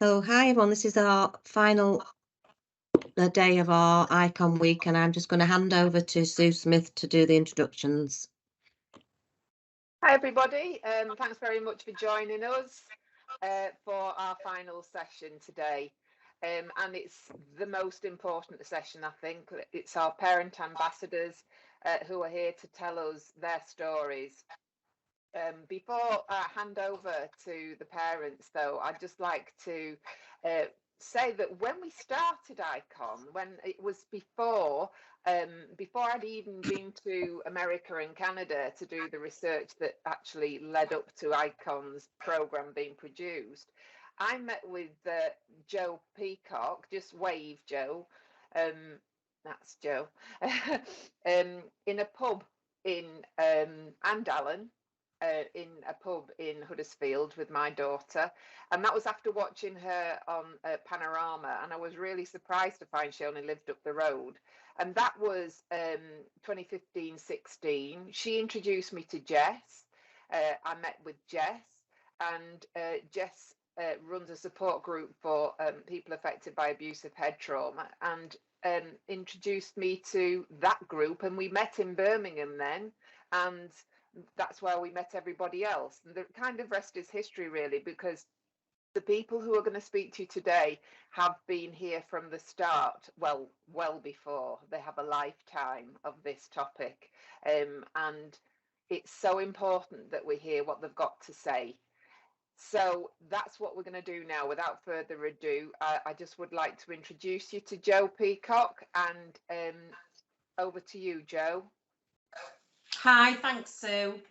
So, hi everyone, this is our final day of our Icon Week, and I'm just going to hand over to Sue Smith to do the introductions. Hi everybody, thanks very much for joining us for our final session today. And it's the most important session, I think. It's our parent ambassadors who are here to tell us their stories. Before I hand over to the parents, though, I'd just like to say that when we started Icon, when it was before I'd even been to America and Canada to do the research that actually led up to Icon's program being produced, I met with Joe Peacock. Just wave, Joe. That's Joe. In a pub in Andallen, in a pub in Huddersfield with my daughter, and that was after watching her on Panorama, and I was really surprised to find she only lived up the road. And that was 2015-16. She introduced me to Jess. I met with Jess, and Jess runs a support group for people affected by abusive head trauma, and introduced me to that group, and we met in Birmingham then, and that's where we met everybody else. And the kind of rest is history, really, because the people who are going to speak to you today have been here from the start, well before. They have a lifetime of this topic, and it's so important that we hear what they've got to say. So that's what we're going to do now. Without further ado, I just would like to introduce you to Joe Peacock, and over to you, Joe. Hi, thanks, Sue.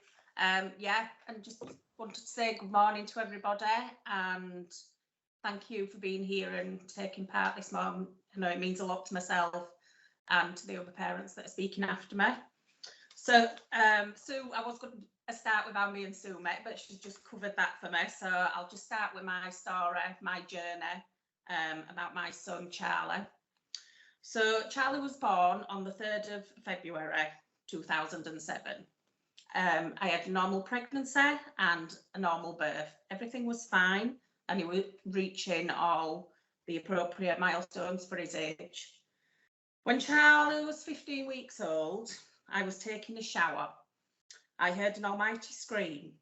Yeah, and just wanted to say good morning to everybody, and thank you for being here and taking part this morning. I know it means a lot to myself and to the other parents that are speaking after me. So, Sue, I was going to start with how me and Sue met, but she's just covered that for me. So I'll just start with my story, my journey, about my son, Charlie. So Charlie was born on the 3rd of February 2007. I had a normal pregnancy and a normal birth. Everything was fine, and he was reaching all the appropriate milestones for his age. When Charlie was 15 weeks old, I was taking a shower. I heard an almighty scream.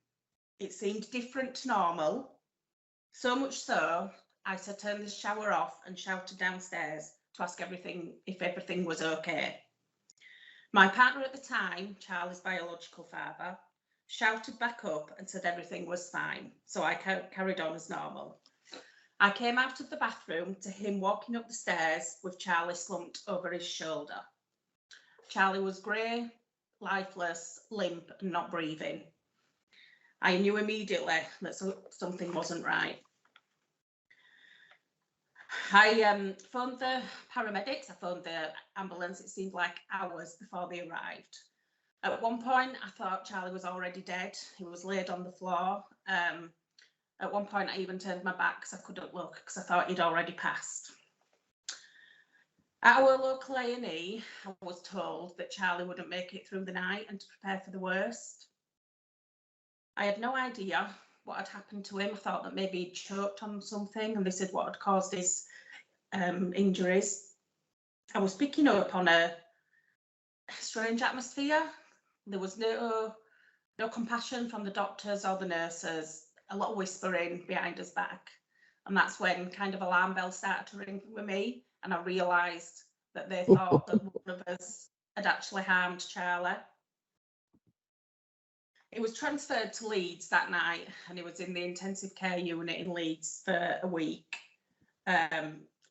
It seemed different to normal, so much so I had to turn the shower off and shouted downstairs to ask if everything was okay. My partner at the time, Charlie's biological father, shouted back up and said everything was fine, so I carried on as normal. I came out of the bathroom to him walking up the stairs with Charlie slumped over his shoulder. Charlie was grey, lifeless, limp, and not breathing. I knew immediately that something wasn't right. I phoned the paramedics, I phoned the ambulance. It seemed like hours before they arrived. At one point, I thought Charlie was already dead. He was laid on the floor. At one point, I even turned my back because I couldn't look because I thought he'd already passed. At our local A&E, I was told that Charlie wouldn't make it through the night and to prepare for the worst. I had no idea what had happened to him. I thought that maybe he'd choked on something, and they said what had caused his injuries. I was picking up on a strange atmosphere. There was no compassion from the doctors or the nurses, a lot of whispering behind us back. And that's when kind of alarm bells started to ring with me, and I realised that they thought that one of us had actually harmed Charlie. He was transferred to Leeds that night, and he was in the intensive care unit in Leeds for a week.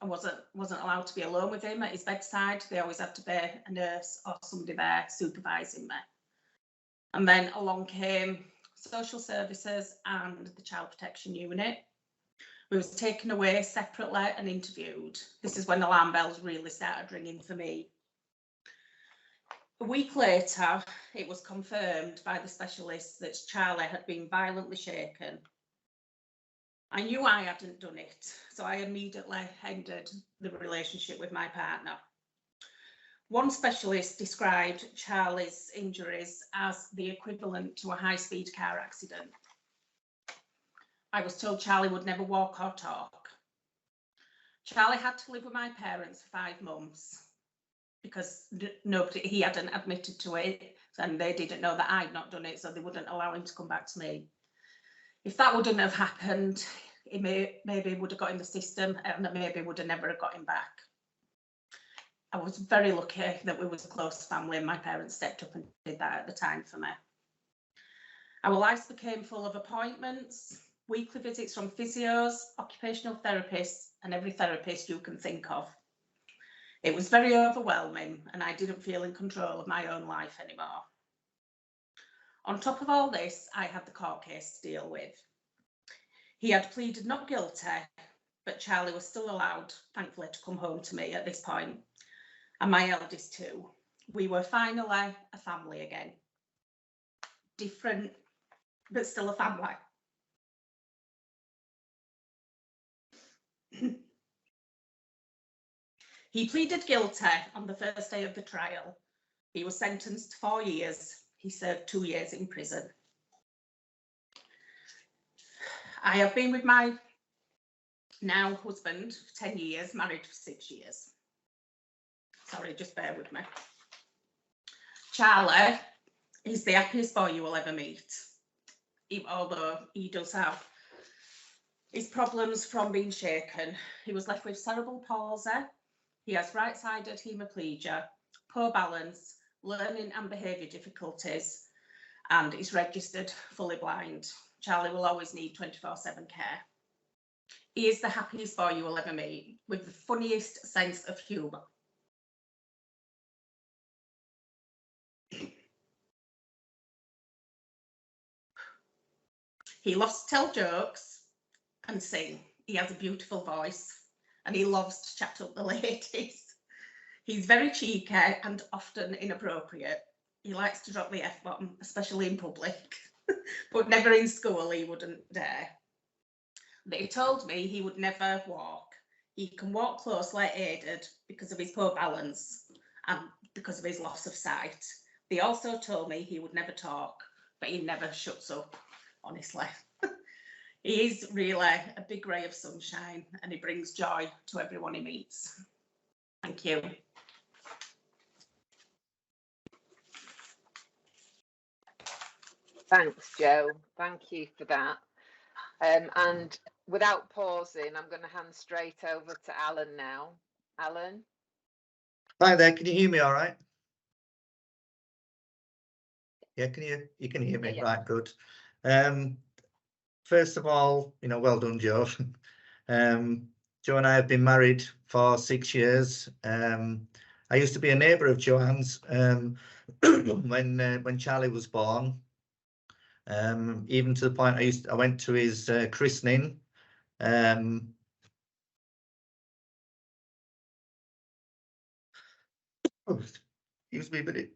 I wasn't allowed to be alone with him at his bedside. They always had to be a nurse or somebody there supervising me. And then along came social services and the child protection unit. We was taken away separately and interviewed. This is when alarm bells really started ringing for me. A week later, it was confirmed by the specialists that Charlie had been violently shaken. I knew I hadn't done it, so I immediately ended the relationship with my partner. One specialist described Charlie's injuries as the equivalent to a high-speed car accident. I was told Charlie would never walk or talk. Charlie had to live with my parents for 5 months because he hadn't admitted to it, and they didn't know that I'd not done it, so they wouldn't allow him to come back to me. If that wouldn't have happened, he maybe would have got in the system, and maybe would have never got him back. I was very lucky that we was a close family and my parents stepped up and did that at the time for me. Our lives became full of appointments, weekly visits from physios, occupational therapists, and every therapist you can think of. It was very overwhelming and I didn't feel in control of my own life anymore. On top of all this, I had the court case to deal with. He had pleaded not guilty, but Charlie was still allowed, thankfully, to come home to me at this point, and my eldest too. We were finally a family again. Different, but still a family. He pleaded guilty on the first day of the trial. He was sentenced to 4 years. He served 2 years in prison. I have been with my now husband for 10 years, married for 6 years. Sorry, just bear with me. Charlie is the happiest boy you will ever meet, although he does have his problems from being shaken. He was left with cerebral palsy. He has right-sided hemiplegia, poor balance, learning and behaviour difficulties, and is registered fully blind. Charlie will always need 24/7 care. He is the happiest boy you will ever meet, with the funniest sense of humour. He loves to tell jokes and sing. He has a beautiful voice and he loves to chat up the ladies. He's very cheeky and often inappropriate. He likes to drop the F-bomb, especially in public, but never in school he wouldn't dare. They told me he would never walk. He can walk closely aided because of his poor balance and because of his loss of sight. They also told me he would never talk, but he never shuts up, honestly. He is really a big ray of sunshine and he brings joy to everyone he meets. Thank you. Thanks, Jo. Thank you for that. And without pausing, I'm going to hand straight over to Alan now. Alan? Hi there, can you hear me all right? Yeah, you can hear me, Yeah. right, good. First of all, well done, Jo. Jo and I have been married for 6 years. I used to be a neighbour of Joanne's when Charlie was born. Even to the point I went to his christening. Excuse me a minute.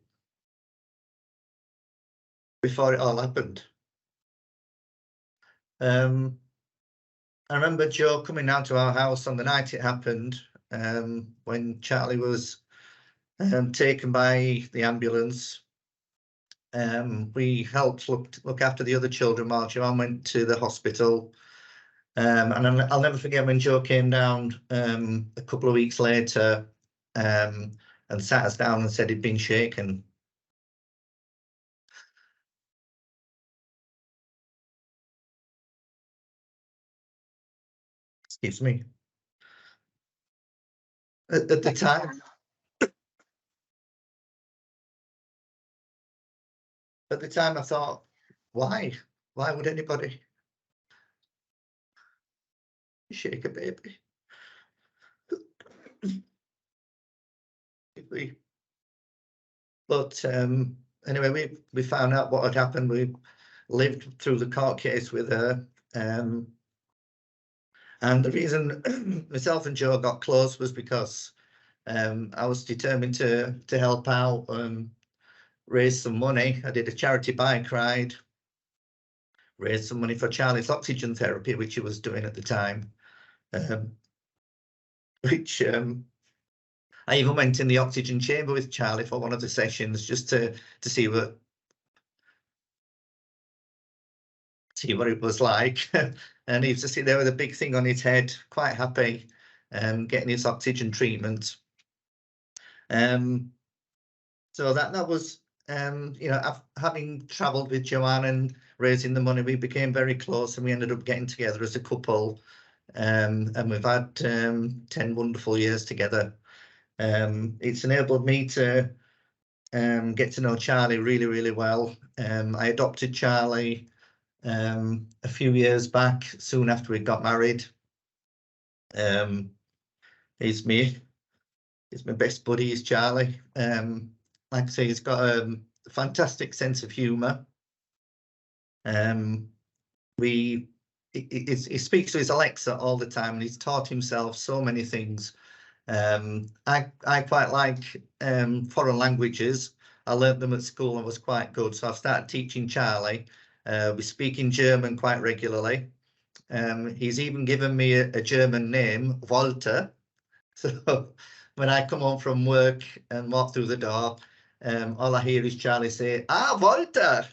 Before it all happened. I remember Jo coming down to our house on the night it happened, when Charlie was taken by the ambulance. We helped look after the other children while Joanne went to the hospital. And I'll never forget when Jo came down a couple of weeks later and sat us down and said he'd been shaken. Excuse me. At the time. At the time I thought, why? Why would anybody shake a baby? But anyway, we found out what had happened. We lived through the court case with her. And the reason myself and Jo got close was because I was determined to help out, raise some money. I did a charity bike ride, raised some money for Charlie's oxygen therapy, which he was doing at the time. I even went in the oxygen chamber with Charlie for one of the sessions just to see what it was like. And he used to sit there with a big thing on his head, quite happy. getting his oxygen treatment. So that was, having travelled with Joanne and raising the money, we became very close, and we ended up getting together as a couple. And we've had 10 wonderful years together. It's enabled me to get to know Charlie really, really well. I adopted Charlie a few years back, soon after we got married. He's my best buddy, is Charlie. Like I say, he's got a fantastic sense of humour. He speaks to his Alexa all the time, and he's taught himself so many things. I quite like foreign languages. I learnt them at school and was quite good, so I've started teaching Charlie. We speak in German quite regularly. He's even given me a German name, Walter. So when I come home from work and walk through the door, all I hear is Charlie say, "Ah, Walter."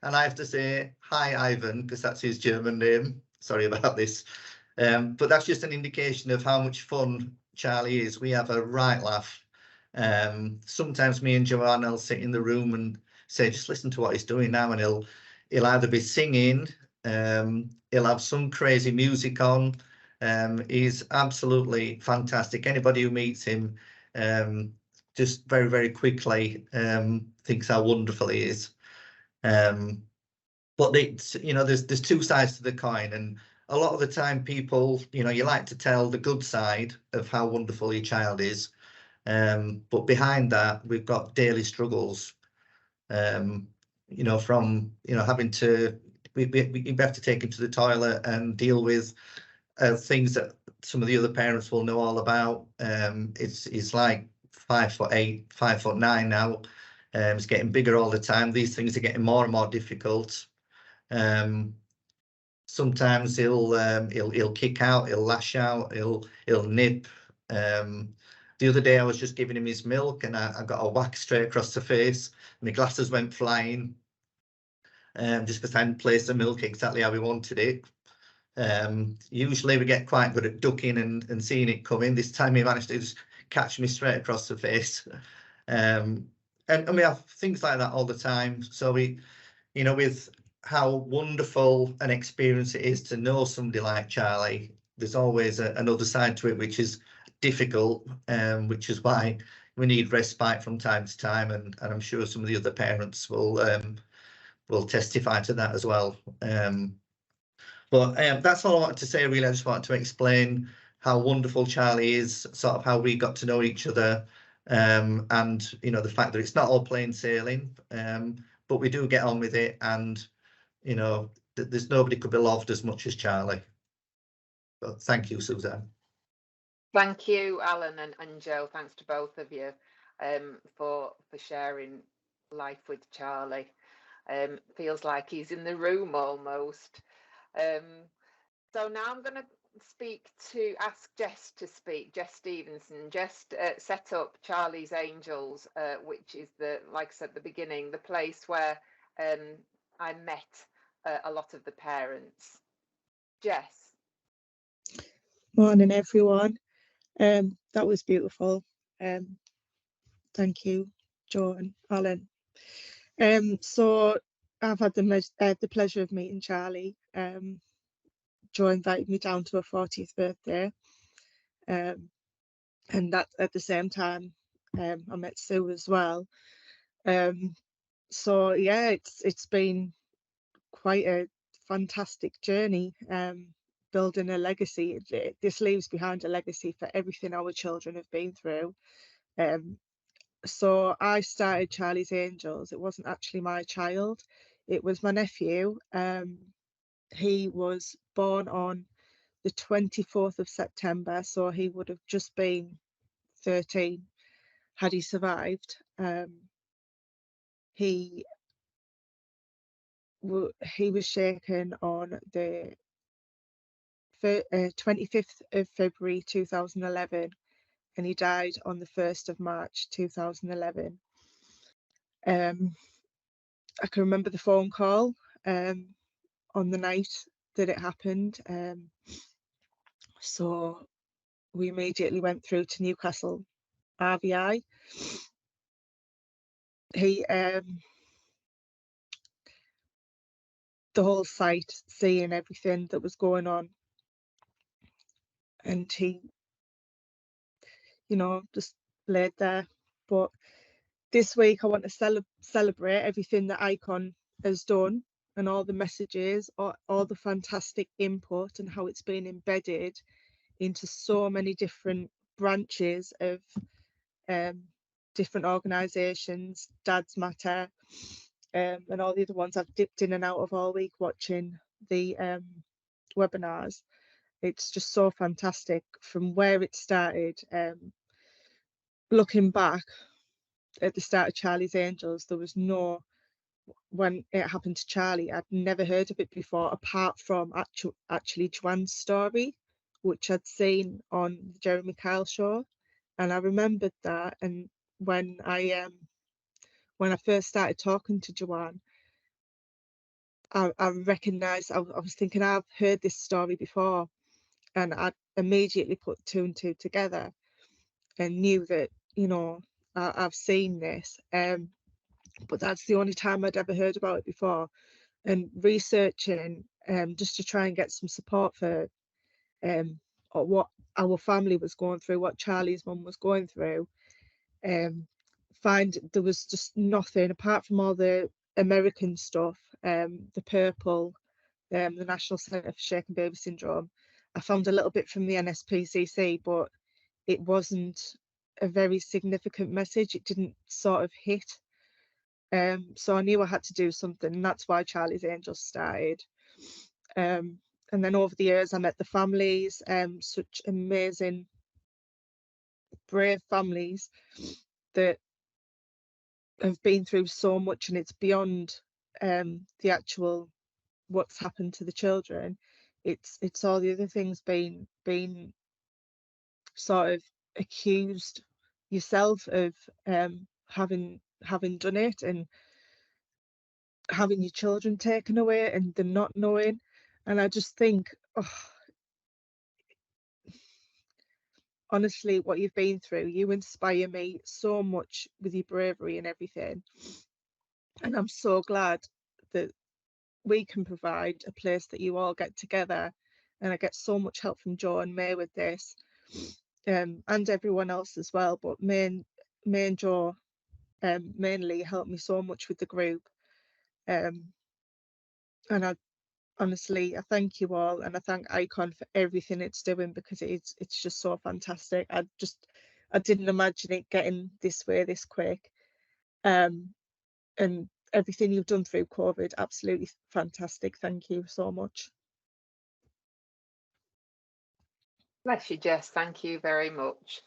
And I have to say, "Hi, Ivan," because that's his German name. Sorry about this. But that's just an indication of how much fun Charlie is. We have a right laugh. Sometimes me and Joanne will sit in the room and say, "Just listen to what he's doing now," and he'll either be singing, he'll have some crazy music on. He's absolutely fantastic. Anybody who meets him just very, very quickly thinks how wonderful he is. But there's two sides to the coin, and a lot of the time people, you like to tell the good side of how wonderful your child is, but behind that we've got daily struggles. From having to we have to take him to the toilet and deal with things that some of the other parents will know all about. It's like 5'8", 5'9" now. It's getting bigger all the time. These things are getting more and more difficult. Sometimes he'll kick out, he'll lash out, he'll nip. The other day I was just giving him his milk, and I got a whack straight across the face. My glasses went flying, just because I hadn't placed the milk exactly how we wanted it. Usually we get quite good at ducking and seeing it coming. This time he managed to just catch me straight across the face. And we have things like that all the time. So with how wonderful an experience it is to know somebody like Charlie, there's always another side to it which is difficult, which is why we need respite from time to time, and I'm sure some of the other parents will testify to that as well. But that's all I wanted to say, really. I just wanted to explain how wonderful Charlie is, sort of how we got to know each other, and the fact that it's not all plain sailing, but we do get on with it, and there's nobody could be loved as much as Charlie. But thank you, Suzanne. Thank you, Alan and Joe. Thanks to both of you for sharing life with Charlie. Feels like he's in the room almost. So now I'm going to ask Jess to speak. Jess Stevenson. Jess set up Charlie's Angels, which is like I said at the beginning, the place where I met a lot of the parents. Jess. Morning, everyone. That was beautiful. Thank you, Joe and Alan. So I've had the pleasure of meeting Charlie. Joe invited me down to her 40th birthday, and that at the same time I met Sue as well. So yeah, it's been quite a fantastic journey, building a legacy. This leaves behind a legacy for everything our children have been through. So I started Charlie's Angels. It wasn't actually my child, it was my nephew. He was born on the 24th of September, so he would have just been 13 had he survived. He was shaken on the 25th of February 2011, and he died on the 1st of March 2011. I can remember the phone call on the night that it happened. So we immediately went through to Newcastle RVI. He the whole site, seeing everything that was going on, and he, you know, just laid there. But this week I want to celebrate everything that Icon has done and all the messages, all the fantastic input, and how it's been embedded into so many different branches of different organisations, Dads Matter, and all the other ones I've dipped in and out of all week watching the webinars. It's just so fantastic from where it started. Looking back at the start of Charlie's Angels, there was no, when it happened to Charlie, I'd never heard of it before, apart from actually Joanne's story, which I'd seen on the Jeremy Kyle show. And I remembered that, and when I first started talking to Joanne, I recognised, I was thinking, I've heard this story before, and I immediately put two and two together and knew that, you know, I've seen this, but that's the only time I'd ever heard about it before. And researching just to try and get some support for what our family was going through, what Charlie's mum was going through, find there was just nothing apart from all the American stuff, the Purple, the National Centre for Shaken Baby Syndrome. I found a little bit from the NSPCC, but it wasn't a very significant message. It didn't sort of hit. So I knew I had to do something, and that's why Charlie's Angels started. And then over the years, I met the families, such amazing, brave families that have been through so much, and it's beyond the actual what's happened to the children. It's all the other things being sort of accused yourself of having done it, and having your children taken away, and them not knowing. And I just think, oh, honestly, what you've been through, you inspire me so much with your bravery and everything. And I'm so glad that we can provide a place that you all get together. And I get so much help from Jo and May with this, and everyone else as well. But May and Jo mainly helped me so much with the group. And I honestly, I thank you all, and I thank Icon for everything it's doing, because it's just so fantastic. I didn't imagine it getting this way this quick, and everything you've done through COVID, absolutely fantastic. Thank you so much. Bless you, Jess. Thank you very much.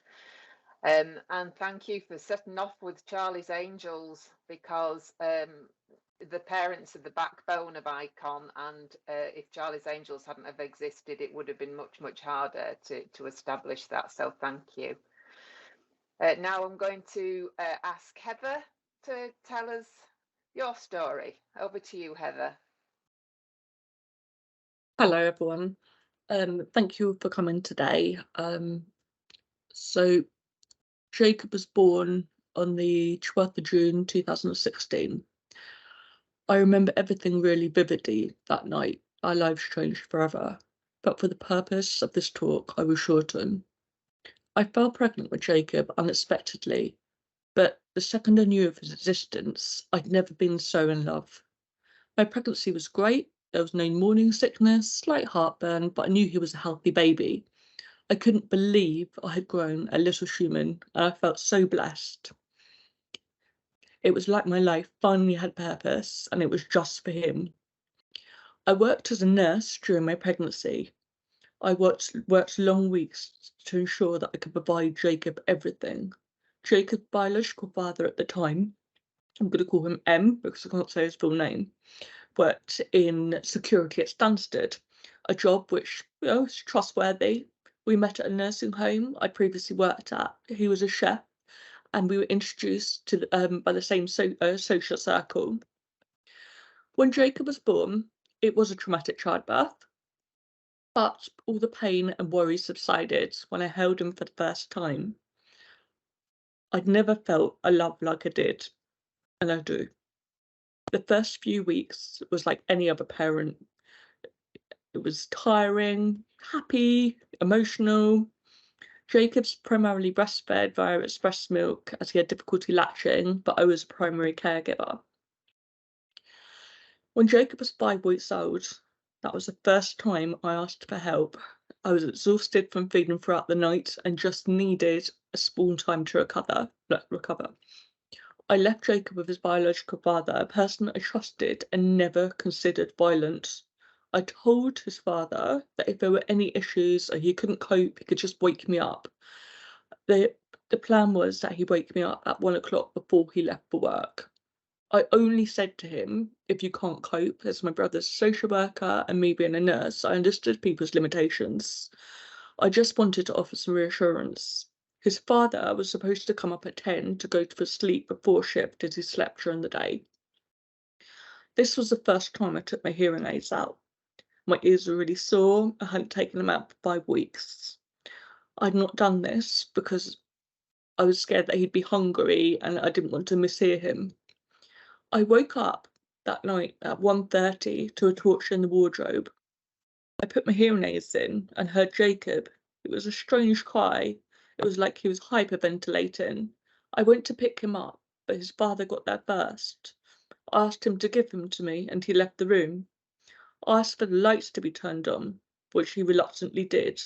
And thank you for setting off with Charlie's Angels, because the parents are the backbone of Icon, and if Charlie's Angels hadn't have existed, it would have been much, much harder to establish that. So thank you. Now I'm going to ask Heather to tell us your story. Over to you, Heather. Hello, everyone. Thank you for coming today. So Jacob was born on the 12th of June 2016. I remember everything really vividly that night. Our lives changed forever, but for the purpose of this talk, I will shorten. I fell pregnant with Jacob unexpectedly, but the second I knew of his existence, I'd never been so in love. My pregnancy was great. There was no morning sickness, slight heartburn, but I knew he was a healthy baby. I couldn't believe I had grown a little human, and I felt so blessed. It was like my life finally had purpose, and it was just for him. I worked as a nurse during my pregnancy. I worked long weeks to ensure that I could provide Jacob everything. Jacob's biological father at the time, I'm going to call him M because I can't say his full name, worked in security at Stansted, a job which, you know, is trustworthy. We met at a nursing home I previously worked at. He was a chef, and we were introduced to by the same social circle. When Jacob was born, it was a traumatic childbirth. But all the pain and worry subsided when I held him for the first time. I'd never felt a love like I did, and I do. The first few weeks was like any other parent. It was tiring, happy, emotional. Jacob's primarily breastfed via express milk as he had difficulty latching, but I was a primary caregiver. When Jacob was 5 weeks old, that was the first time I asked for help. I was exhausted from feeding throughout the night and just needed a small time to recover. I left Jacob with his biological father, a person I trusted and never considered violent. I told his father that if there were any issues or he couldn't cope, he could just wake me up. The plan was that he'd wake me up at 1 o'clock before he left for work. I only said to him, if you can't cope, as my brother's a social worker and me being a nurse, I understood people's limitations. I just wanted to offer some reassurance. His father was supposed to come up at 10 to go for sleep before shift as he slept during the day. This was the first time I took my hearing aids out. My ears were really sore. I hadn't taken them out for 5 weeks. I'd not done this because I was scared that he'd be hungry and I didn't want to mishear him. I woke up that night at 1:30 to a torch in the wardrobe. I put my hearing aids in and heard Jacob. It was a strange cry. It was like he was hyperventilating. I went to pick him up, but his father got there first. I asked him to give him to me and he left the room. I asked for the lights to be turned on, which he reluctantly did.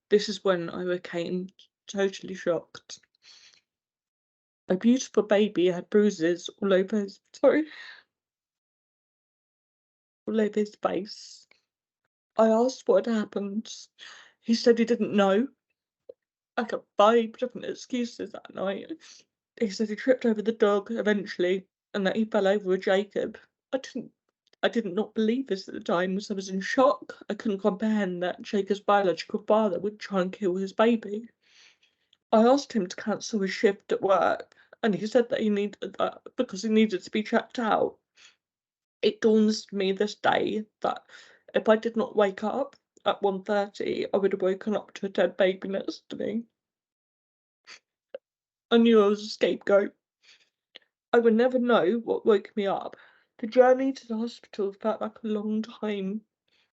This is when I became totally shocked. My beautiful baby had bruises all over his face. I asked what had happened. He said he didn't know. I got 5 different excuses that night. He said he tripped over the dog eventually and that he fell over with Jacob. I did not believe this at the time, as I was in shock. I couldn't comprehend that Jacob's biological father would try and kill his baby. I asked him to cancel his shift at work, and he said that he needed that because he needed to be checked out. It dawns to me this day that if I did not wake up at 1:30, I would have woken up to a dead baby next to me. I knew I was a scapegoat. I would never know what woke me up. The journey to the hospital felt like a long time,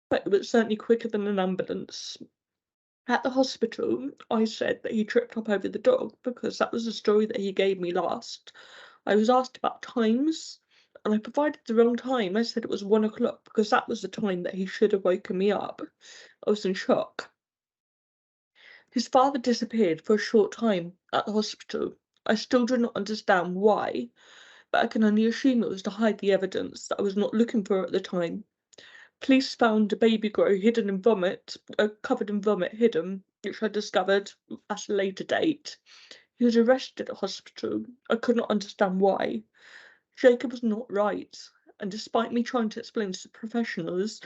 but it was certainly quicker than an ambulance. At the hospital, I said that he tripped up over the dog because that was the story that he gave me last. I was asked about times, and I provided the wrong time. I said it was 1 o'clock because that was the time that he should have woken me up. I was in shock. His father disappeared for a short time at the hospital. I still do not understand why, but I can only assume it was to hide the evidence that I was not looking for at the time. Police found a baby grow hidden in vomit, covered in vomit hidden, which I discovered at a later date. He was arrested at hospital. I could not understand why. Jacob was not right, and despite me trying to explain to the professionals,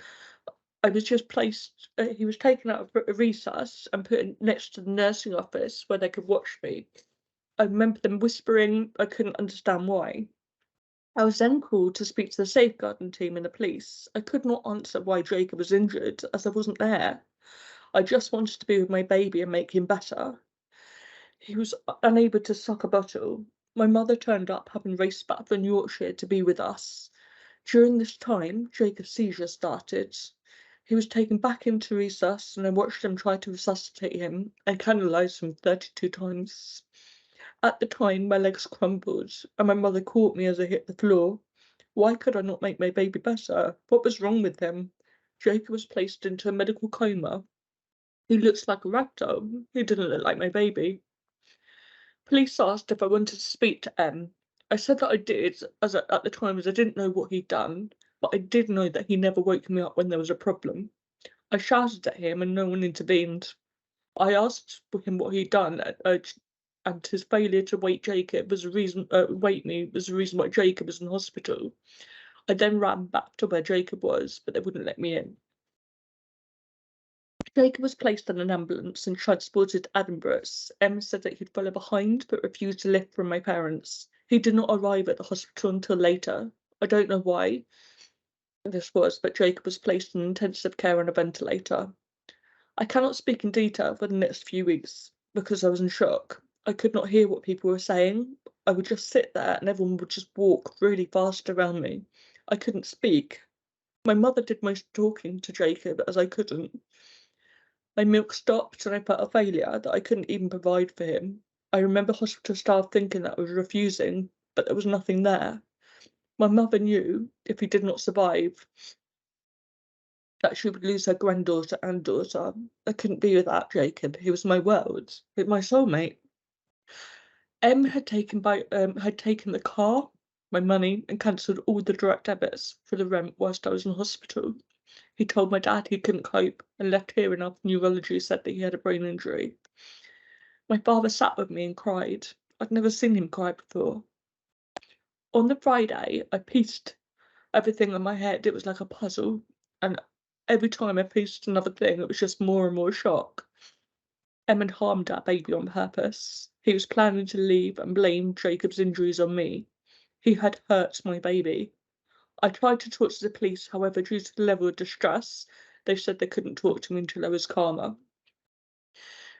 I was just placed, he was taken out of a recess and put next to the nursing office where they could watch me. I remember them whispering. I couldn't understand why. I was then called to speak to the safeguarding team and the police. I could not answer why Jacob was injured, as I wasn't there. I just wanted to be with my baby and make him better. He was unable to suck a bottle. My mother turned up, having raced back from Yorkshire to be with us. During this time, Jacob's seizure started. He was taken back into resus, and I watched them try to resuscitate him and canalise him 32 times. At the time, my legs crumbled, and my mother caught me as I hit the floor. Why could I not make my baby better? What was wrong with him? Jacob was placed into a medical coma. He looks like a ragdoll. He didn't look like my baby. Police asked if I wanted to speak to M. I said that I did, as at the time, as I didn't know what he'd done, but I did know that he never woke me up when there was a problem. I shouted at him and no one intervened. I asked him what he'd done, and his failure to wake Jacob was the reason. Wake me was the reason why Jacob was in hospital. I then ran back to where Jacob was, but they wouldn't let me in. Jacob was placed on an ambulance and transported to Edinburgh. Em said that he'd follow behind, but refused to lift from my parents. He did not arrive at the hospital until later. I don't know why this was, but Jacob was placed in intensive care on a ventilator. I cannot speak in detail for the next few weeks because I was in shock. I could not hear what people were saying. I would just sit there and everyone would just walk really fast around me. I couldn't speak. My mother did most talking to Jacob as I couldn't. My milk stopped and I felt a failure that I couldn't even provide for him. I remember hospital staff thinking that I was refusing, but there was nothing there. My mother knew if he did not survive, that she would lose her granddaughter and daughter. I couldn't be without Jacob. He was my world, my soulmate. Em had taken the car, my money, and cancelled all the direct debits for the rent whilst I was in hospital. He told my dad he couldn't cope and left here after neurology said that he had a brain injury. My father sat with me and cried. I'd never seen him cry before. On the Friday, I pieced everything in my head. It was like a puzzle, and every time I pieced another thing, it was just more and more shock. Em had harmed our baby on purpose. He was planning to leave and blame Jacob's injuries on me. He had hurt my baby. I tried to talk to the police, however, due to the level of distress, they said they couldn't talk to me until I was calmer.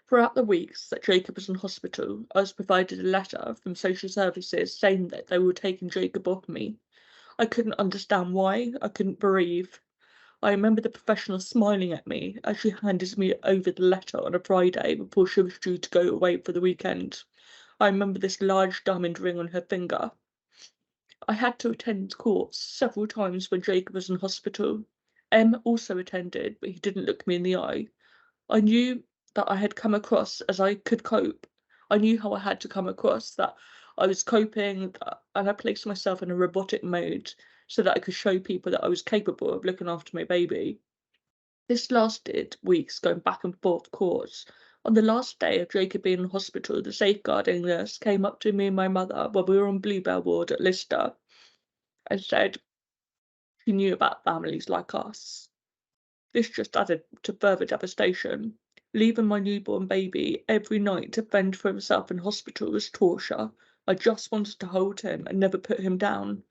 Throughout the weeks that Jacob was in hospital, I was provided a letter from social services saying that they were taking Jacob off me. I couldn't understand why. I couldn't breathe. I remember the professional smiling at me as she handed me over the letter on a Friday before she was due to go away for the weekend. I remember this large diamond ring on her finger. I had to attend court several times when Jacob was in hospital. Em also attended, but he didn't look me in the eye. I knew that I had come across as I could cope. I knew how I had to come across, that I was coping, and I placed myself in a robotic mode so that I could show people that I was capable of looking after my baby. This lasted weeks, going back and forth courts. On the last day of Jacob being in hospital, the safeguarding nurse came up to me and my mother while we were on Bluebell ward at Lister and said she knew about families like us. This just added to further devastation. Leaving my newborn baby every night to fend for himself in hospital was torture. I just wanted to hold him and never put him down.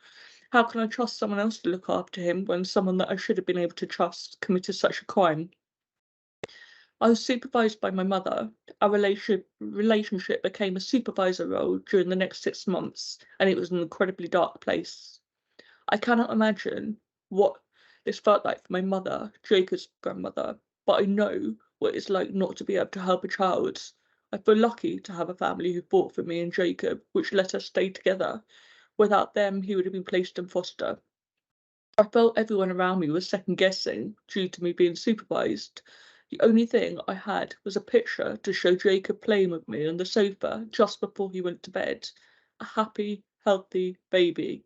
How can I trust someone else to look after him when someone that I should have been able to trust committed such a crime? I was supervised by my mother. Our relationship became a supervisor role during the next 6 months, and it was an incredibly dark place. I cannot imagine what this felt like for my mother, Jacob's grandmother, but I know what it's like not to be able to help a child. I feel lucky to have a family who fought for me and Jacob, which let us stay together. Without them, he would have been placed in foster. I felt everyone around me was second guessing due to me being supervised. The only thing I had was a picture to show Jacob playing with me on the sofa just before he went to bed. A happy, healthy baby.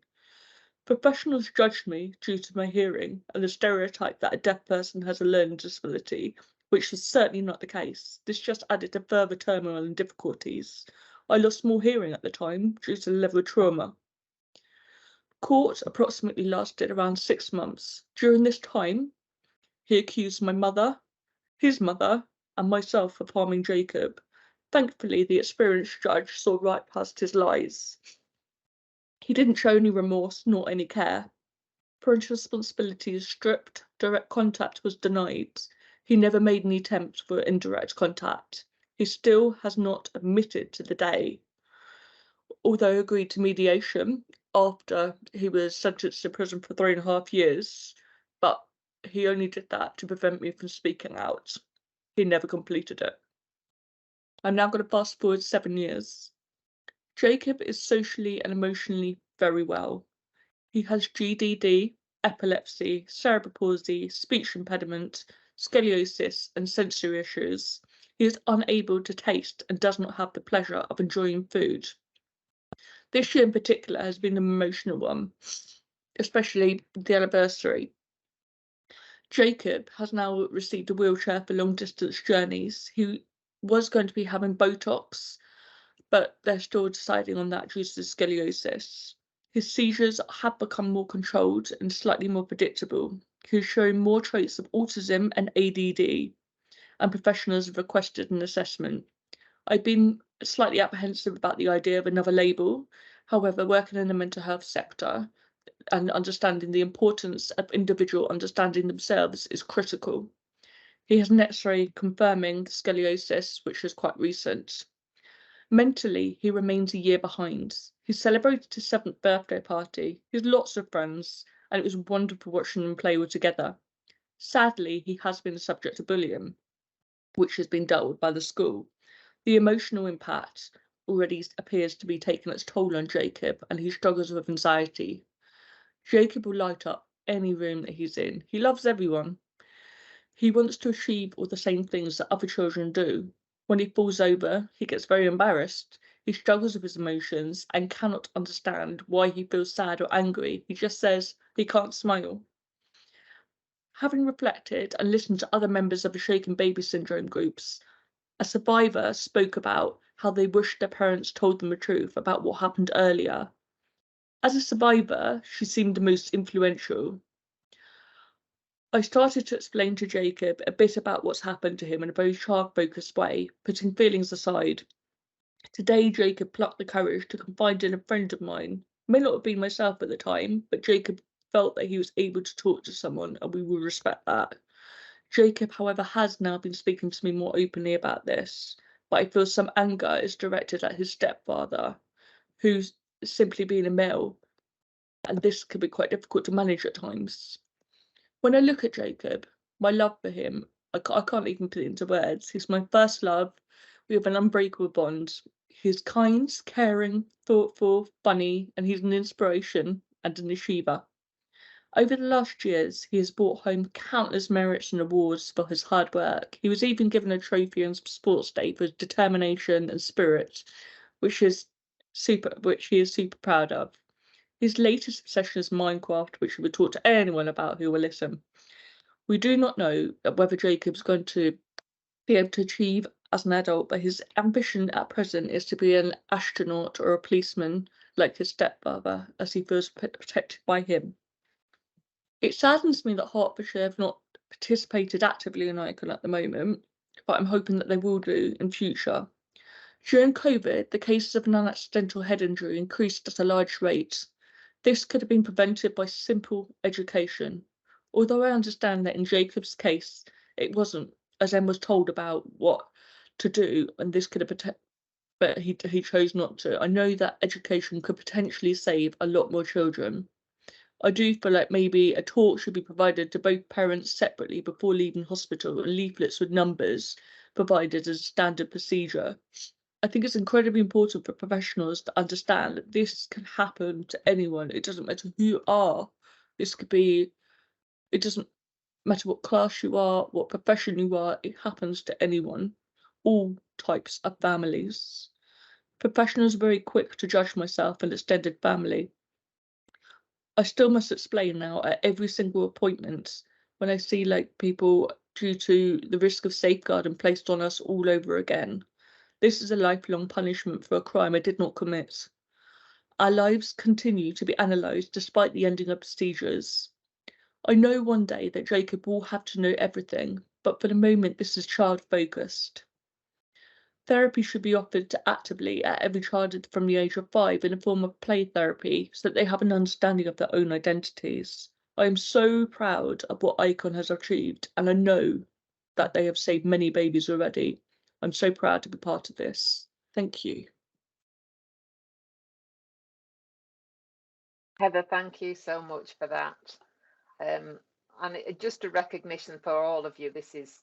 Professionals judged me due to my hearing and the stereotype that a deaf person has a learning disability, which was certainly not the case. This just added to further turmoil and difficulties. I lost more hearing at the time due to the level of trauma. Court approximately lasted around 6 months. During this time, he accused my mother, his mother, and myself of harming Jacob. Thankfully, the experienced judge saw right past his lies. He didn't show any remorse nor any care. Parental responsibility is stripped, direct contact was denied. He never made any attempt for indirect contact. He still has not admitted to the day. Although agreed to mediation after he was sentenced to prison for 3.5 years, but he only did that to prevent me from speaking out. He never completed it. I'm now going to fast forward 7 years. Jacob is socially and emotionally very well. He has GDD, epilepsy, cerebral palsy, speech impediment, scoliosis, and sensory issues. He is unable to taste and does not have the pleasure of enjoying food. This year in particular has been an emotional one, especially the anniversary. Jacob has now received a wheelchair for long distance journeys. He was going to be having Botox, but they're still deciding on that due to the scoliosis. His seizures have become more controlled and slightly more predictable. He's showing more traits of autism and ADD, and professionals have requested an assessment. I've been slightly apprehensive about the idea of another label. However, working in the mental health sector and understanding the importance of individual understanding themselves is critical. He has an X-ray confirming scoliosis, which is quite recent. Mentally, he remains a year behind. He celebrated his 7th birthday party. He has lots of friends, and it was wonderful watching them play all together. Sadly, he has been the subject of bullying, which has been dealt with by the school. The emotional impact already appears to be taking its toll on Jacob, and he struggles with anxiety. Jacob will light up any room that he's in. He loves everyone. He wants to achieve all the same things that other children do. When he falls over, he gets very embarrassed. He struggles with his emotions and cannot understand why he feels sad or angry. He just says he can't smile. Having reflected and listened to other members of the Shaken Baby Syndrome groups, a survivor spoke about how they wished their parents told them the truth about what happened earlier. As a survivor, she seemed the most influential. I started to explain to Jacob a bit about what's happened to him in a very child-focused way, putting feelings aside. Today, Jacob plucked the courage to confide in a friend of mine. May not have been myself at the time, but Jacob felt that he was able to talk to someone, and we will respect that. Jacob, however, has now been speaking to me more openly about this, but I feel some anger is directed at his stepfather, who's simply being a male, and this can be quite difficult to manage at times. When I look at Jacob, my love for him, I can't even put it into words. He's my first love. We have an unbreakable bond. He's kind, caring, thoughtful, funny, and he's an inspiration and an achiever. Over the last years, he has brought home countless merits and awards for his hard work. He was even given a trophy on Sports Day for his determination and spirit, which he is super proud of. His latest obsession is Minecraft, which he would talk to anyone about who will listen. We do not know whether Jacob's going to be able to achieve as an adult, but his ambition at present is to be an astronaut or a policeman like his stepfather, as he feels protected by him. It saddens me that Hertfordshire have not participated actively in ICON at the moment, but I'm hoping that they will do in future. During COVID, the cases of non-accidental head injury increased at a large rate. This could have been prevented by simple education. Although I understand that in Jacob's case, it wasn't, as Em was told about what to do, and this could have, but he chose not to. I know that education could potentially save a lot more children. I do feel like maybe a talk should be provided to both parents separately before leaving hospital, and leaflets with numbers provided as a standard procedure. I think it's incredibly important for professionals to understand that this can happen to anyone. It doesn't matter who you are. It doesn't matter what class you are, what profession you are, it happens to anyone, all types of families. Professionals are very quick to judge myself and extended family. I still must explain now at every single appointment when I see people due to the risk of safeguarding placed on us all over again. This is a lifelong punishment for a crime I did not commit. Our lives continue to be analysed despite the ending of procedures. I know one day that Jacob will have to know everything, but for the moment this is child-focused. Therapy should be offered actively at every child from the age of 5 in the form of play therapy so that they have an understanding of their own identities. I am so proud of what ICON has achieved, and I know that they have saved many babies already. I'm so proud to be part of this. Thank you. Heather, thank you so much for that. Just a recognition for all of you, this is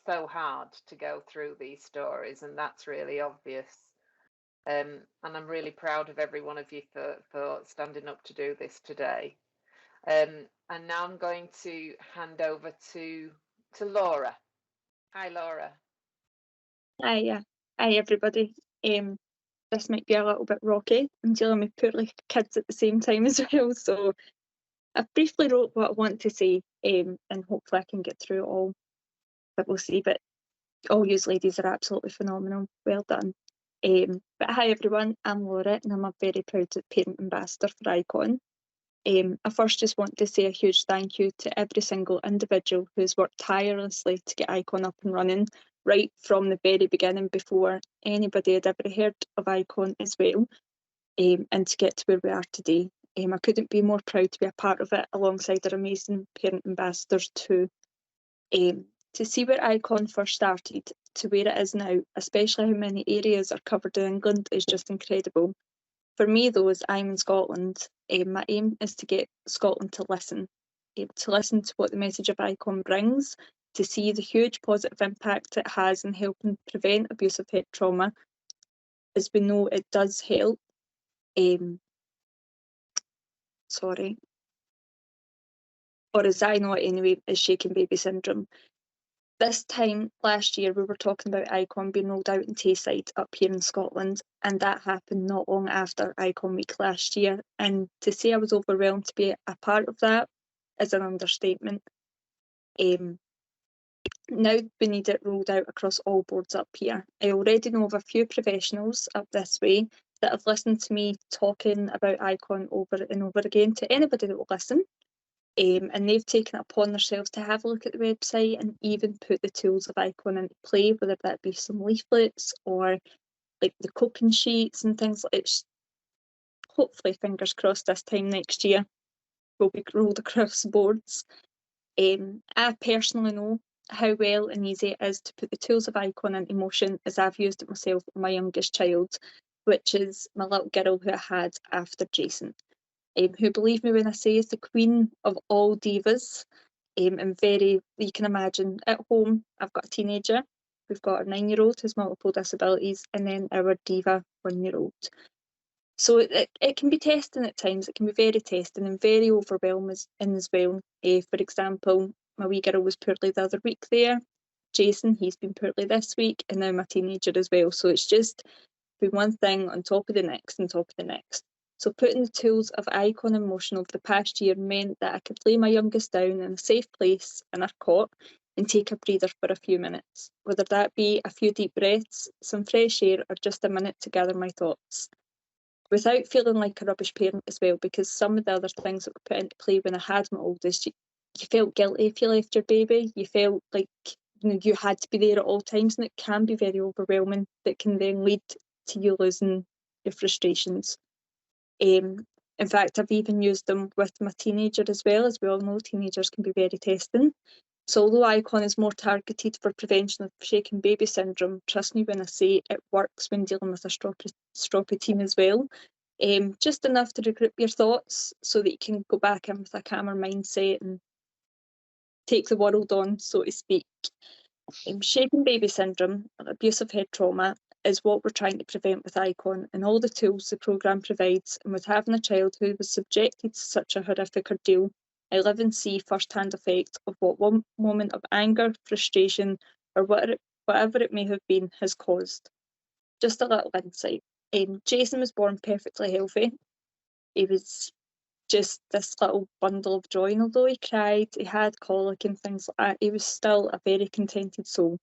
so hard to go through these stories, and that's really obvious. And I'm really proud of every one of you for standing up to do this today. And now I'm going to hand over to Laura. Hi, Laura. Hi everybody. This might be a little bit rocky. I'm dealing with poorly kids at the same time as well, so I briefly wrote what I want to say, and hopefully I can get through it all. But we'll see. But all you ladies are absolutely phenomenal. Well done. But hi everyone, I'm Laura, and I'm a very proud parent ambassador for ICON. I first just want to say a huge thank you to every single individual who's worked tirelessly to get ICON up and running right from the very beginning, before anybody had ever heard of ICON as well, and to get to where we are today. I couldn't be more proud to be a part of it alongside our amazing parent ambassadors too. To see where Icon first started to where it is now, especially how many areas are covered in England, is just incredible. For me, though, as I'm in Scotland, my aim is to get Scotland to listen to what the message of Icon brings, to see the huge positive impact it has in helping prevent abusive head trauma, as we know it does help. Or as I know it anyway, is shaken baby syndrome. This time last year, we were talking about Icon being rolled out in Tayside up here in Scotland, and that happened not long after Icon Week last year. And to say I was overwhelmed to be a part of that is an understatement. Now we need it rolled out across all boards up here. I already know of a few professionals up this way that have listened to me talking about Icon over and over again, to anybody that will listen. And they've taken it upon themselves to have a look at the website and even put the tools of Icon into play, whether that be some leaflets or like the coping sheets and things like it. Hopefully, fingers crossed, this time next year will be rolled across boards. I personally know how well and easy it is to put the tools of Icon into motion, as I've used it myself with my youngest child, which is my little girl who I had after Jason. Who, believe me when I say, is the queen of all divas, and very, you can imagine, at home I've got a teenager, we've got a 9-year-old who's multiple disabilities, and then our diva 1-year-old. So it can be testing at times, it can be very testing and very overwhelming as well. For example, my wee girl was poorly the other week there, Jason, he's been poorly this week, and now my teenager as well. So it's just been one thing on top of the next and top of the next. So putting the tools of Icon in motion over the past year meant that I could lay my youngest down in a safe place in our cot and take a breather for a few minutes, whether that be a few deep breaths, some fresh air, or just a minute to gather my thoughts, without feeling like a rubbish parent as well, because some of the other things that were put into play when I had my oldest, you felt guilty if you left your baby, you felt like you had to be there at all times, and it can be very overwhelming. That can then lead to you losing your frustrations. In fact, I've even used them with my teenager as well. As we all know, teenagers can be very testing. So although Icon is more targeted for prevention of shaken baby syndrome, trust me when I say it works when dealing with a stroppy teen as well. Just enough to regroup your thoughts so that you can go back in with a calmer mindset and take the world on, so to speak. Shaken baby syndrome, abusive head trauma, is what we're trying to prevent with Icon and all the tools the programme provides. And with having a child who was subjected to such a horrific ordeal, I live and see first-hand effect of what one moment of anger, frustration, or whatever it may have been has caused. Just a little insight. Jason was born perfectly healthy. He was just this little bundle of joy, and although he cried, he had colic and things like that, he was still a very contented soul.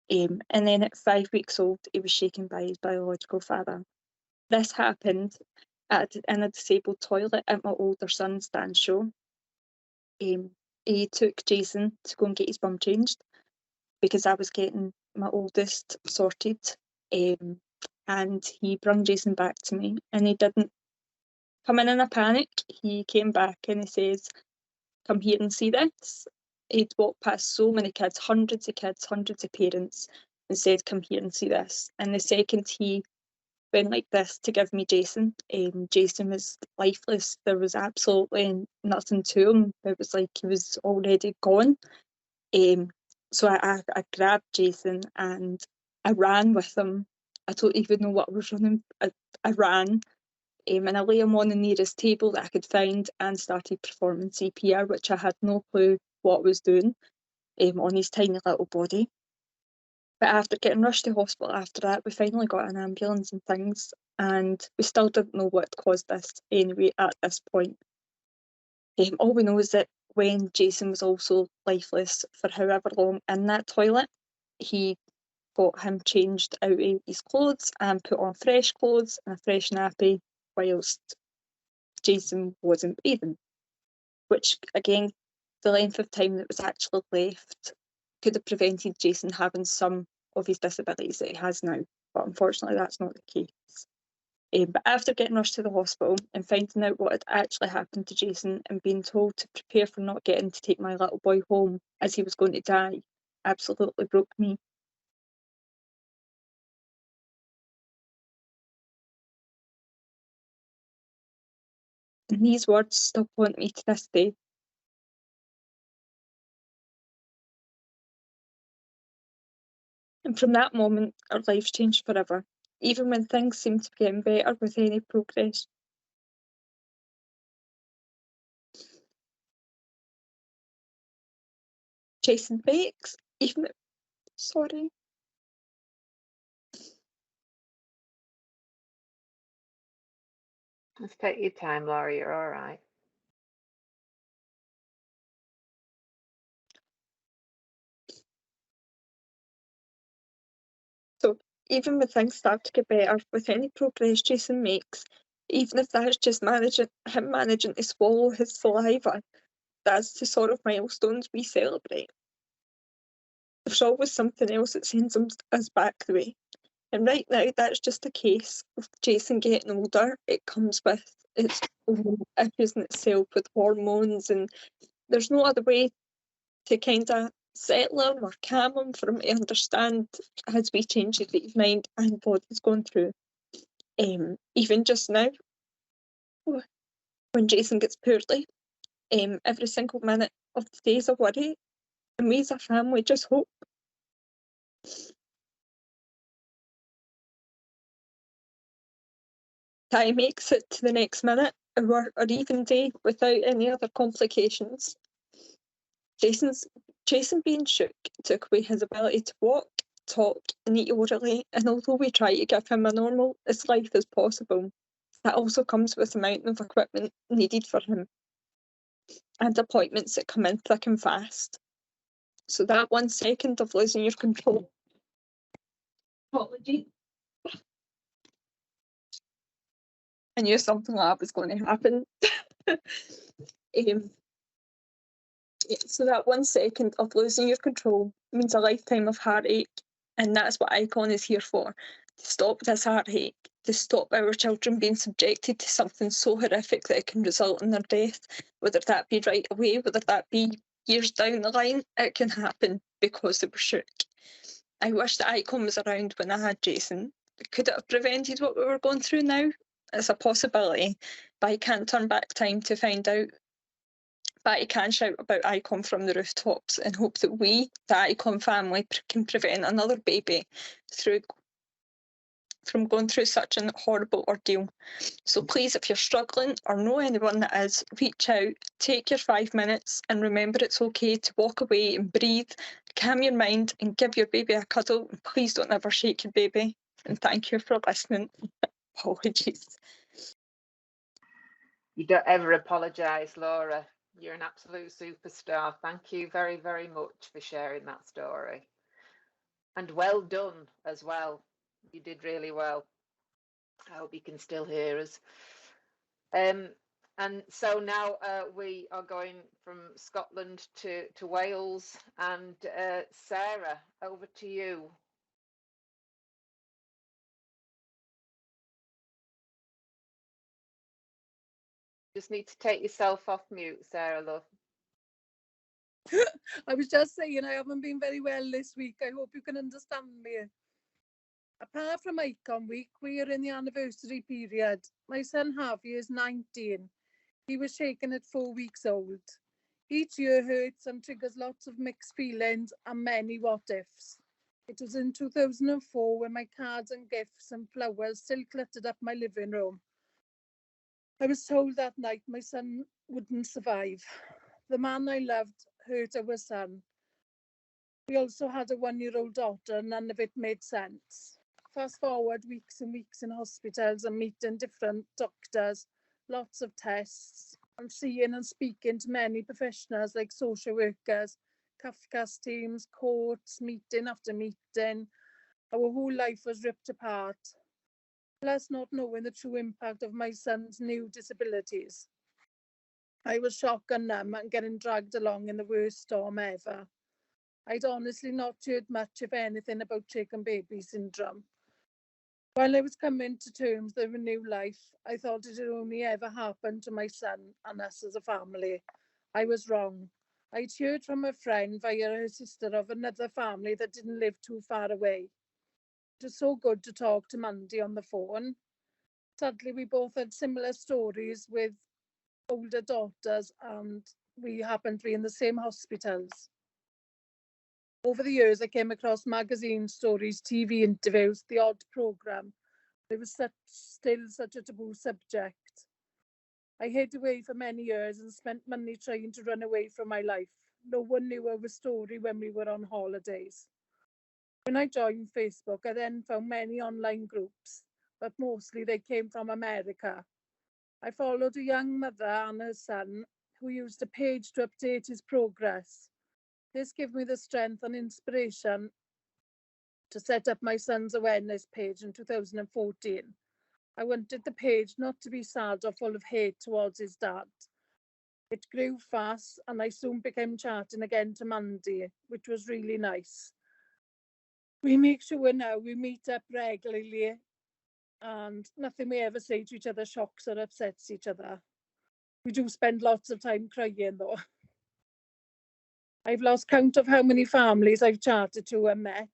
And then at 5 weeks old, he was shaken by his biological father. This happened in a disabled toilet at my older son's dance show. He took Jason to go and get his bum changed because I was getting my oldest sorted, and he brought Jason back to me, and he didn't come in a panic. He came back and he says, "Come here and see this." He'd walked past so many kids, hundreds of parents, and said, "Come here and see this." And the second he went like this to give me Jason, Jason was lifeless. There was absolutely nothing to him. It was like he was already gone. So I grabbed Jason and I ran with him. I don't even know what I was running. I ran. And I lay him on the nearest table that I could find and started performing CPR, which I had no clue what I was doing, on his tiny little body. But after getting rushed to hospital after that, we finally got an ambulance and things, and we still didn't know what caused this anyway at this point. All we know is that when Jason was also lifeless for however long in that toilet, he got him changed out of his clothes and put on fresh clothes and a fresh nappy whilst Jason wasn't breathing, which again, the length of time that was actually left could have prevented Jason having some of his disabilities that he has now, but unfortunately that's not the case. But after getting rushed to the hospital and finding out what had actually happened to Jason and being told to prepare for not getting to take my little boy home as he was going to die, absolutely broke me. And these words still haunt me to this day. And from that moment, our lives changed forever, even when things seemed to be getting better with any progress. Jason Bakes, even sorry. Let's take your time, Laura. You're all right. So even when things start to get better, with any progress Jason makes, even if that's just him managing to swallow his saliva, that's the sort of milestones we celebrate. There's always something else that sends us back the way. And right now, that's just a case of Jason getting older. It comes with its own issues in itself with hormones, and there's no other way to kind of settle him or calm him for him to understand his wee changes that his mind and body's going through. Even just now, when Jason gets poorly, every single minute of the day is a worry, and we as a family just hope that he makes it to the next minute or even day without any other complications. Jason being shook took away his ability to walk, talk, and eat orally, and although we try to give him a normal as life as possible, that also comes with the mountain of equipment needed for him and appointments that come in thick and fast. So that 1 second of losing your control. Apology. I knew something like that was going to happen. So that 1 second of losing your control means a lifetime of heartache, and that's what ICON is here for, to stop this heartache, to stop our children being subjected to something so horrific that it can result in their death, whether that be right away, whether that be years down the line. It can happen because they were shook. I wish that ICON was around when I had Jason. Could it have prevented what we were going through now? It's a possibility, but I can't turn back time to find out. But I can shout about ICON from the rooftops and hope that we, the ICON family, can prevent another baby from going through such a horrible ordeal. So please, if you're struggling or know anyone that is, reach out, take your 5 minutes, and remember it's okay to walk away and breathe, calm your mind, and give your baby a cuddle. And please don't ever shake your baby. And thank you for listening. Apologies. You don't ever apologise, Laura. You're an absolute superstar. Thank you very, very much for sharing that story. And well done as well. You did really well. I hope you can still hear us. And so now we are going from Scotland to Wales. And Sarah, over to you. Just need to take yourself off mute, Sarah, love. I was just saying I haven't been very well this week. I hope you can understand me. Apart from ICON week, we are in the anniversary period. My son Harvey is 19. He was shaken at 4 weeks old. Each year hurts and triggers lots of mixed feelings and many what ifs. It was in 2004 when my cards and gifts and flowers still cluttered up my living room. I was told that night my son wouldn't survive. The man I loved hurt our son. We also had a 1-year-old daughter, and none of it made sense. Fast forward weeks and weeks in hospitals and meeting different doctors, lots of tests. I'm seeing and speaking to many professionals like social workers, Kafka's teams, courts, meeting after meeting. Our whole life was ripped apart. Plus not knowing the true impact of my son's new disabilities. I was shocked and numb and getting dragged along in the worst storm ever. I'd honestly not heard much, if anything, about shaken baby syndrome. While I was coming to terms with a new life, I thought it had only ever happened to my son and us as a family. I was wrong. I'd heard from a friend via her sister of another family that didn't live too far away. It was so good to talk to Mandy on the phone. Sadly, we both had similar stories with older daughters, and we happened to be in the same hospitals. Over the years, I came across magazine stories, TV interviews, the odd programme. It was still such a taboo subject. I hid away for many years and spent money trying to run away from my life. No one knew our story when we were on holidays. When I joined Facebook, I then found many online groups, but mostly they came from America. I followed a young mother and her son who used a page to update his progress. This gave me the strength and inspiration to set up my son's awareness page in 2014. I wanted the page not to be sad or full of hate towards his dad. It grew fast and I soon became chatting again to Mandy, which was really nice. We make sure now we meet up regularly and nothing we ever say to each other shocks or upsets each other. We do spend lots of time crying though. I've lost count of how many families I've chatted to and met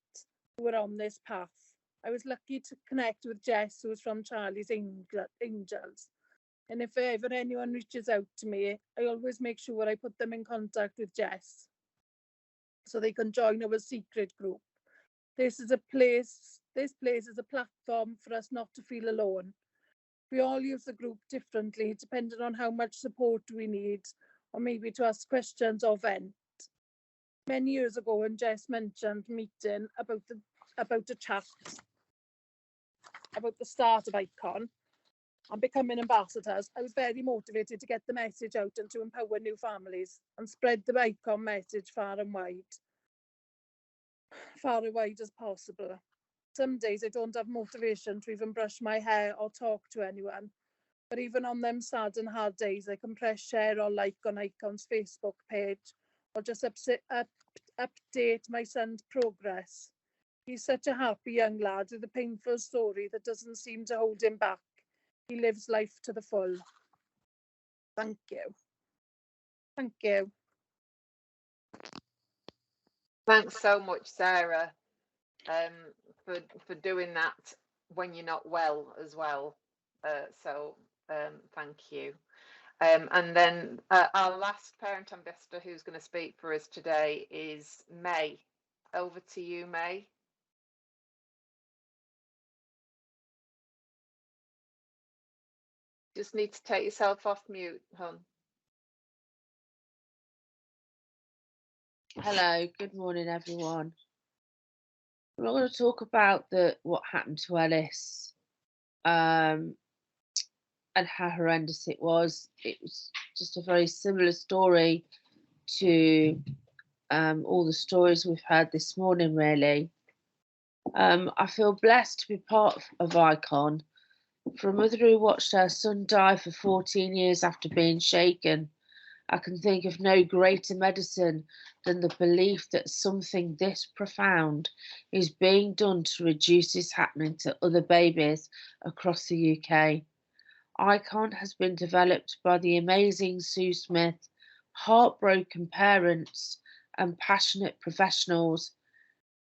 who were on this path. I was lucky to connect with Jess, who was from Charlie's Angels. And if ever anyone reaches out to me, I always make sure I put them in contact with Jess so they can join our secret group. This place is a platform for us not to feel alone. We all use the group differently, depending on how much support we need, or maybe to ask questions or vent. Many years ago, when Jess mentioned meeting about a chat about the start of ICON and becoming ambassadors, I was very motivated to get the message out and to empower new families and spread the ICON message far and wide as possible. Some days I don't have motivation to even brush my hair or talk to anyone, but even on them sad and hard days, I can press share or like on ICON's Facebook page or just update my son's progress. He's such a happy young lad with a painful story that doesn't seem to hold him back. He lives life to the full. Thank you. Thank you. Thanks so much, Sarah, for doing that when you're not well as well. Thank you. And then our last parent ambassador who's going to speak for us today is May. Over to you, May. Just need to take yourself off mute, hon. Hello, good morning, everyone. We're not going to talk about what happened to Ellis and how horrendous it was. It was just a very similar story to all the stories we've heard this morning, really. I feel blessed to be part of ICON. For a mother who watched her son die for 14 years after being shaken, I can think of no greater medicine than the belief that something this profound is being done to reduce this happening to other babies across the UK. ICON has been developed by the amazing Sue Smith, heartbroken parents and passionate professionals,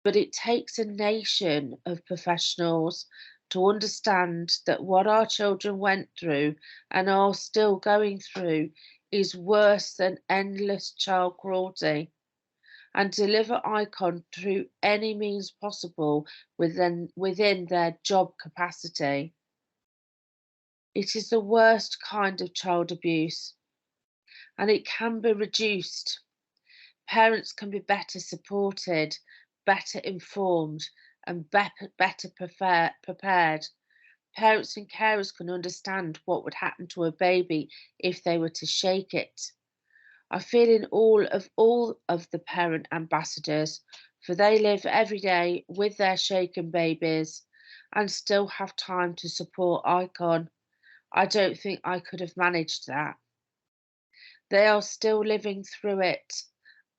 but it takes a nation of professionals to understand that what our children went through and are still going through is worse than endless child cruelty, and deliver ICON through any means possible within their job capacity. It is the worst kind of child abuse, and it can be reduced. Parents can be better supported, better informed, and better prepared. Parents and carers can understand what would happen to a baby if they were to shake it. I feel in all of the parent ambassadors, for they live every day with their shaken babies and still have time to support ICON. I don't think I could have managed that. They are still living through it,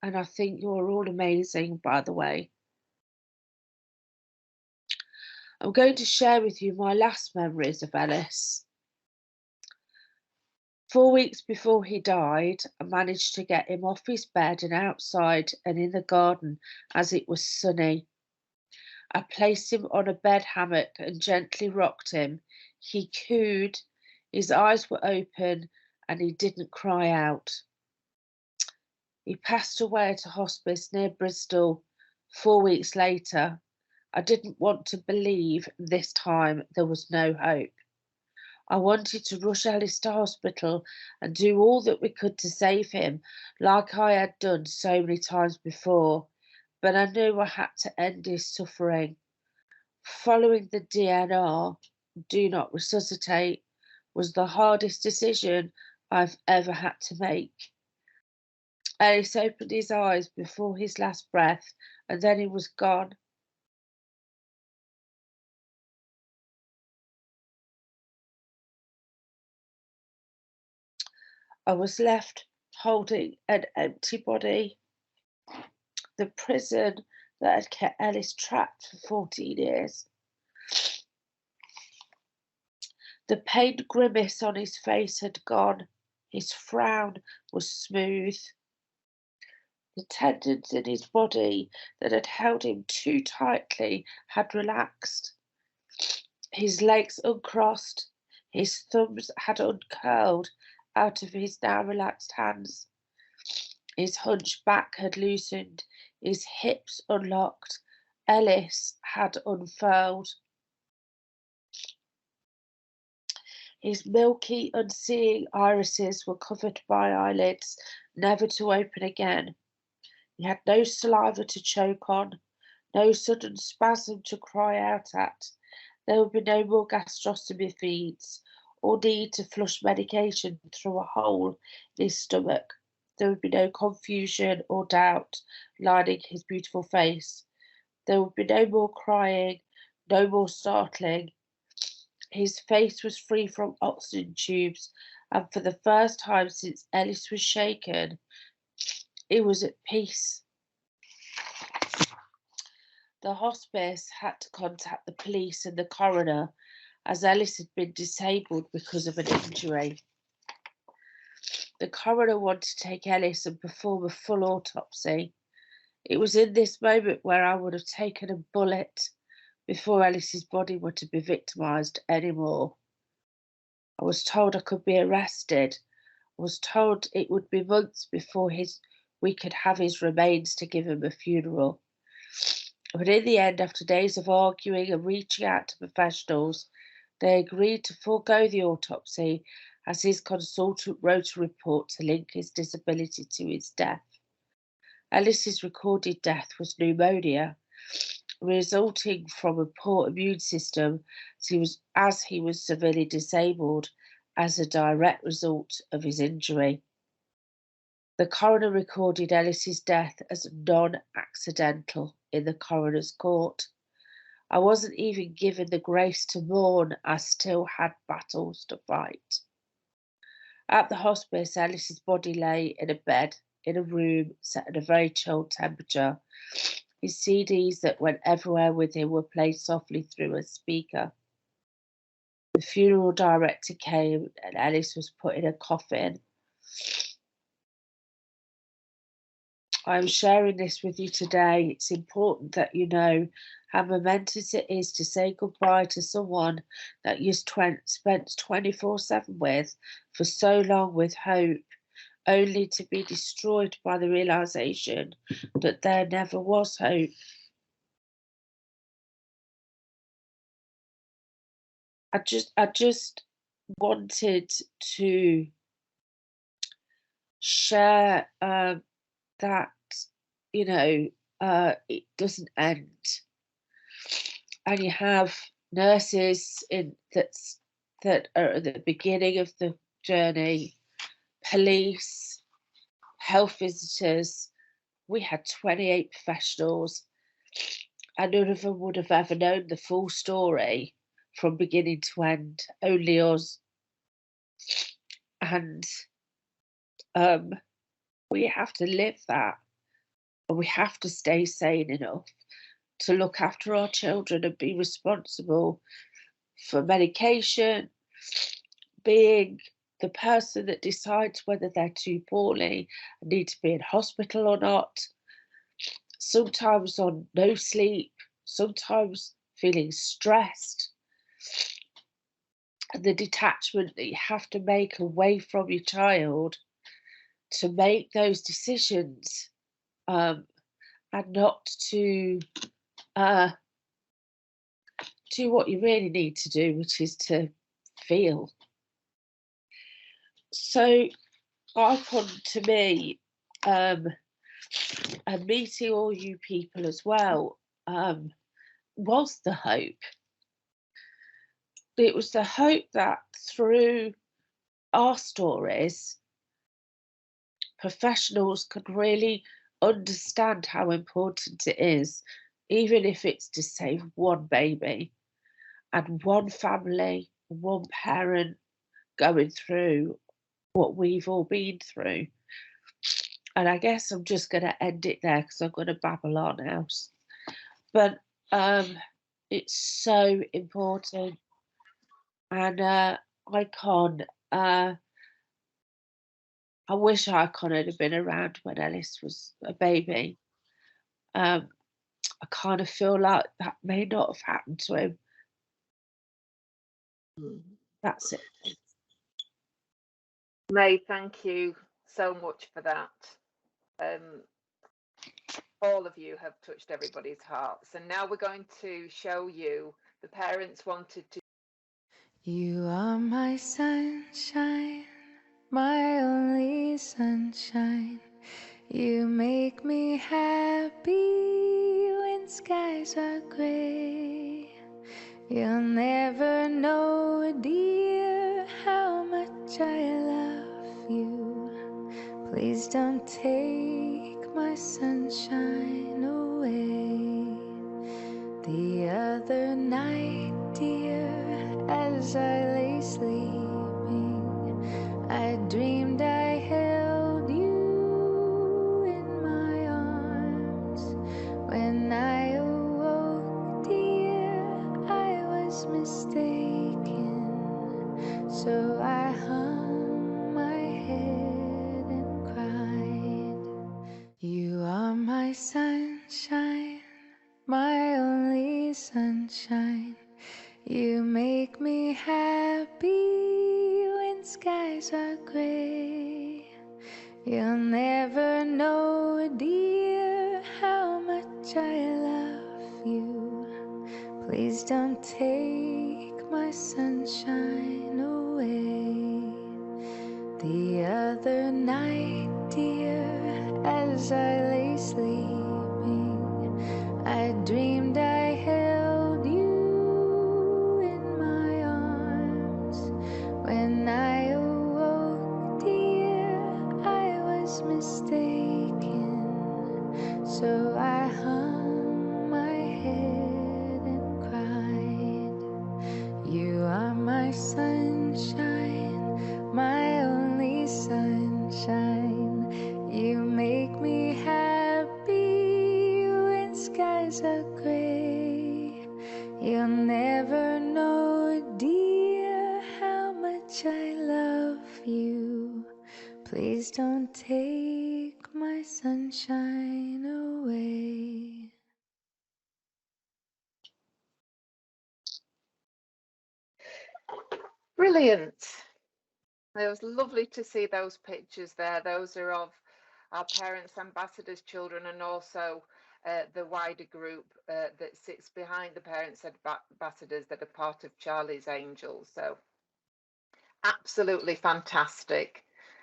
and I think you're all amazing, by the way. I'm going to share with you my last memories of Ellis. 4 weeks before he died, I managed to get him off his bed and outside and in the garden as it was sunny. I placed him on a bed hammock and gently rocked him. He cooed, his eyes were open, and he didn't cry out. He passed away at a hospice near Bristol 4 weeks later. I didn't want to believe this time there was no hope. I wanted to rush Ellis to hospital and do all that we could to save him, like I had done so many times before, but I knew I had to end his suffering. Following the DNR, do not resuscitate, was the hardest decision I've ever had to make. Ellis opened his eyes before his last breath, and then he was gone. I was left holding an empty body. The prison that had kept Ellis trapped for 14 years. The pained grimace on his face had gone. His frown was smooth. The tendons in his body that had held him too tightly had relaxed. His legs uncrossed. His thumbs had uncurled out of his now relaxed hands. His hunched back had loosened, his hips unlocked. Ellis had unfurled. His milky, unseeing irises were covered by eyelids, never to open again. He had no saliva to choke on, no sudden spasm to cry out at. There would be no more gastrostomy feeds or need to flush medication through a hole in his stomach. There would be no confusion or doubt lining his beautiful face. There would be no more crying, no more startling. His face was free from oxygen tubes, and for the first time since Ellis was shaken, he was at peace. The hospice had to contact the police and the coroner, as Ellis had been disabled because of an injury. The coroner wanted to take Ellis and perform a full autopsy. It was in this moment where I would have taken a bullet before Ellis's body were to be victimised anymore. I was told I could be arrested. I was told it would be months before we could have his remains to give him a funeral. But in the end, after days of arguing and reaching out to professionals, they agreed to forego the autopsy as his consultant wrote a report to link his disability to his death. Ellis's recorded death was pneumonia, resulting from a poor immune system as he was severely disabled as a direct result of his injury. The coroner recorded Ellis's death as non-accidental in the coroner's court. I wasn't even given the grace to mourn. I still had battles to fight. At the hospice, Ellis's body lay in a bed in a room set at a very chilled temperature. His CDs that went everywhere with him were played softly through a speaker. The funeral director came and Ellis was put in a coffin. I'm sharing this with you today. It's important that you know how momentous it is to say goodbye to someone that you spent 24/7 with for so long with hope, only to be destroyed by the realization that there never was hope. I just wanted to share that, you know, it doesn't end. And you have nurses that are at the beginning of the journey, police, health visitors. We had 28 professionals, and none of them would have ever known the full story from beginning to end, only us. And we have to live that, and we have to stay sane enough to look after our children and be responsible for medication, being the person that decides whether they're too poorly and need to be in hospital or not, sometimes on no sleep, sometimes feeling stressed, and the detachment that you have to make away from your child to make those decisions, and not to do what you really need to do, which is to feel. So ICON to me, and meeting all you people as well, was the hope. It was the hope that through our stories, professionals could really understand how important it is, even if it's to save one baby and one family, one parent going through what we've all been through. And I guess I'm just going to end it there because I'm going to babble on now. But it's so important. And ICON, I wish ICON had been around when Ellis was a baby. I kind of feel like that may not have happened to him. That's it. May, thank you so much for that. All of you have touched everybody's hearts, and now we're going to show you, the parents wanted to. You are my sunshine, my only sunshine. You make me happy when skies are gray. You'll never know, dear, how much I love you. Please don't take my sunshine away. The other night, dear, as I lay sleeping, I dreamed I held you in my arms. When I awoke, dear, I was mistaken. So I hung my head and cried. You are my sunshine, my only sunshine. You make me happy when skies are gray. You'll never know, dear, how much I love you. Please don't take my sunshine away. The other night, dear, as I lay sleeping, I dreamed I held you in my arms. When I awoke, dear, I was mistaken. So I hung my head and cried. You are my sunshine, my only sunshine. You make me happy when skies are gray. You'll never know, dear, how much I love you. Please don't take my sunshine away. Brilliant. It was lovely to see those pictures there. Those are of our parents, ambassadors, children, and also the wider group that sits behind the parents ambassadors that are part of Charlie's Angels. So absolutely fantastic.